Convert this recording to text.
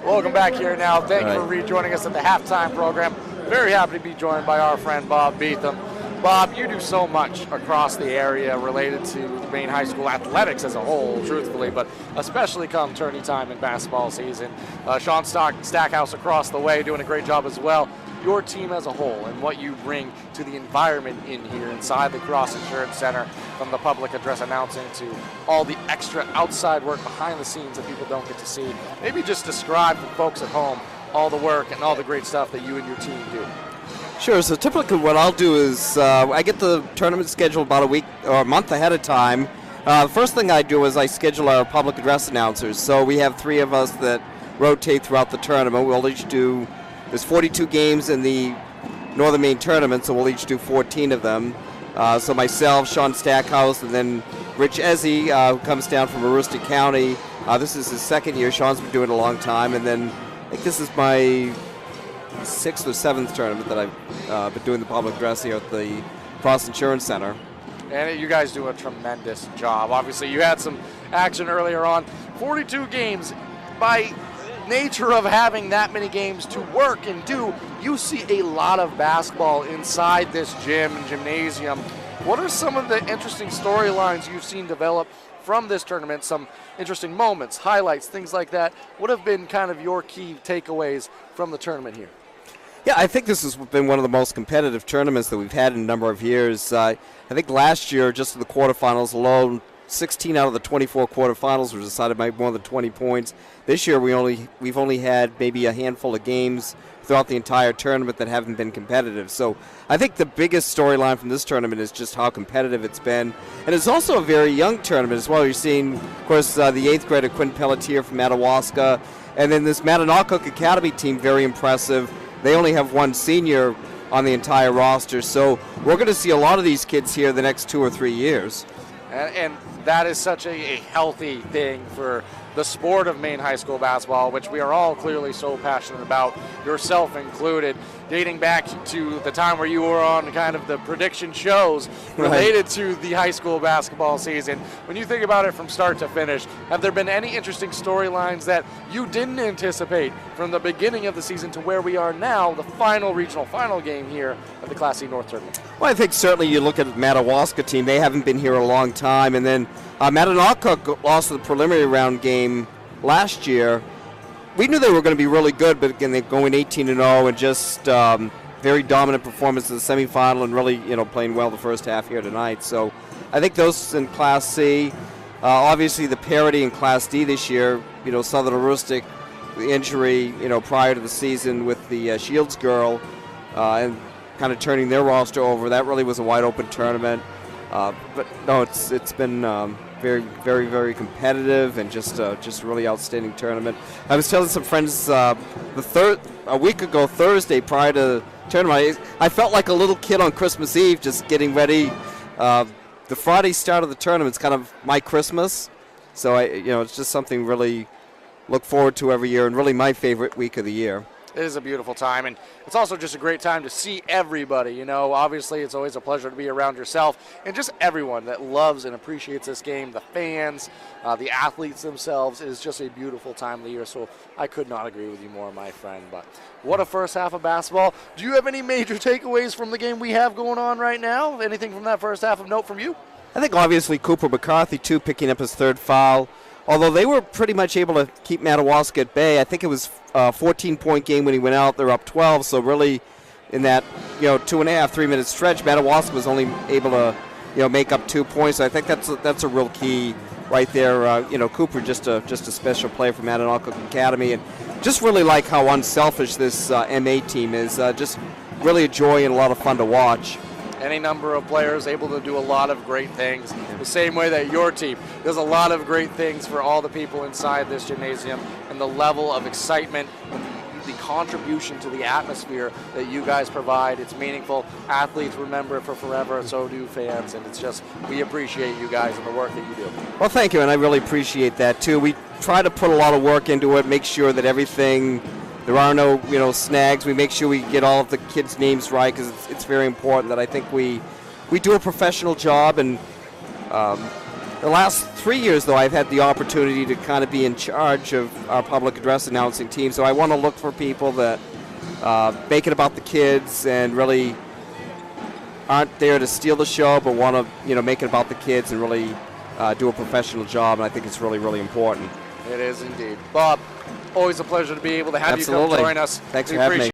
Welcome back here now. Thank you for rejoining us at the halftime program. Very happy to be joined by our friend Bob Beatham. Bob, you do so much across the area related to Maine High School athletics as a whole, truthfully, but especially come tourney time in basketball season. Sean Stackhouse across the way doing a great job as well. Your team as a whole and what you bring to the environment in here inside the Cross Insurance Center, from the public address announcing to all the extra outside work behind the scenes that people don't get to see. Maybe just describe for folks at home all the work and all the great stuff that you and your team do. Sure. So typically what I'll do is I get the tournament scheduled about a week or a month ahead of time. The first thing I do is I schedule our public address announcers. So we have 3 of us that rotate throughout the tournament. We'll each do, there's 42 games in the Northern Maine tournament, so we'll each do 14 of them. So myself, Sean Stackhouse, and then Rich Ezzy, who comes down from Aroostook County. This is his second year. Sean's been doing it a long time. And then I think this is my 6th or 7th tournament that I've been doing the public address here at the Cross Insurance Center. And you guys do a tremendous job. Obviously, you had some action earlier on. 42 games. By nature of having that many games to work and do, you see a lot of basketball inside this gym and gymnasium. What are some of the interesting storylines you've seen develop from this tournament? Some interesting moments, highlights, things like that. What have been kind of your key takeaways from the tournament here? Yeah, I think this has been one of the most competitive tournaments that we've had in a number of years. I think last year, just in the quarterfinals alone, 16 out of the 24 quarterfinals were decided by more than 20 points. This year, we've only had maybe a handful of games throughout the entire tournament that haven't been competitive. So I think the biggest storyline from this tournament is just how competitive it's been. And it's also a very young tournament as well. You're seeing, of course, the 8th grader Quinn Pelletier from Madawaska, and then this Madanocook Academy team, very impressive. They only have 1 senior on the entire roster, so we're going to see a lot of these kids here the next 2 or 3 years. And that is such a healthy thing for the sport of Maine high school basketball, which we are all clearly so passionate about, yourself included, dating back to the time where you were on kind of the prediction shows related to the high school basketball season. When you think about it from start to finish, have there been any interesting storylines that you didn't anticipate from the beginning of the season to where we are now, the regional final game here at the Class C North Tournament? Well, I think certainly you look at the Madawaska team. They haven't been here a long time, and then Madanocook lost the preliminary round game last year. We knew they were going to be really good, but again, they're going 18-0 and just very dominant performance in the semifinal and really, playing well the first half here tonight. So I think those in Class C, obviously the parity in Class D this year, Southern Aroostook, the injury, prior to the season with the Shields girl and kind of turning their roster over. That really was a wide open tournament. But no, it's been very, very, very competitive and just a really outstanding tournament. I was telling some friends a week ago Thursday prior to the tournament, I felt like a little kid on Christmas Eve just getting ready. The Friday start of the tournament is kind of my Christmas, so it's just something really look forward to every year and really my favorite week of the year. It is a beautiful time, and it's also just a great time to see everybody. Obviously it's always a pleasure to be around yourself and just everyone that loves and appreciates this game, the fans, the athletes themselves. It is just a beautiful time of the year, so I could not agree with you more, my friend. But what a first half of basketball. Do you have any major takeaways from the game we have going on right now? Anything from that first half of note from you? I think obviously Cooper McCarthy, too, picking up his 3rd foul. Although they were pretty much able to keep Madawaska at bay. I think it was a 14-point game when he went out. They're up 12, so really in that 2.5, 3-minute stretch, Madawaska was only able to make up 2 points. So I think that's a real key right there. Cooper just a special player for Madanocook Academy, and just really like how unselfish this MA team is. Just really a joy and a lot of fun to watch. Any number of players able to do a lot of great things, the same way that your team does a lot of great things for all the people inside this gymnasium, and the level of excitement and the contribution to the atmosphere that you guys provide. It's meaningful. Athletes remember it for forever, and so do fans, and it's just, we appreciate you guys and the work that you do. Well, thank you, and I really appreciate that too. We try to put a lot of work into it, make sure that everything, there are no snags. We make sure we get all of the kids' names right, because it's very important that I think we do a professional job, and The last 3 years, though, I've had the opportunity to kind of be in charge of our public address announcing team. So I want to look for people that make it about the kids and really aren't there to steal the show, but want to make it about the kids and really do a professional job. And I think it's really, really important. It is indeed. Bob, always a pleasure to be able to have Absolutely. you come join us. Thanks We for having me. appreciate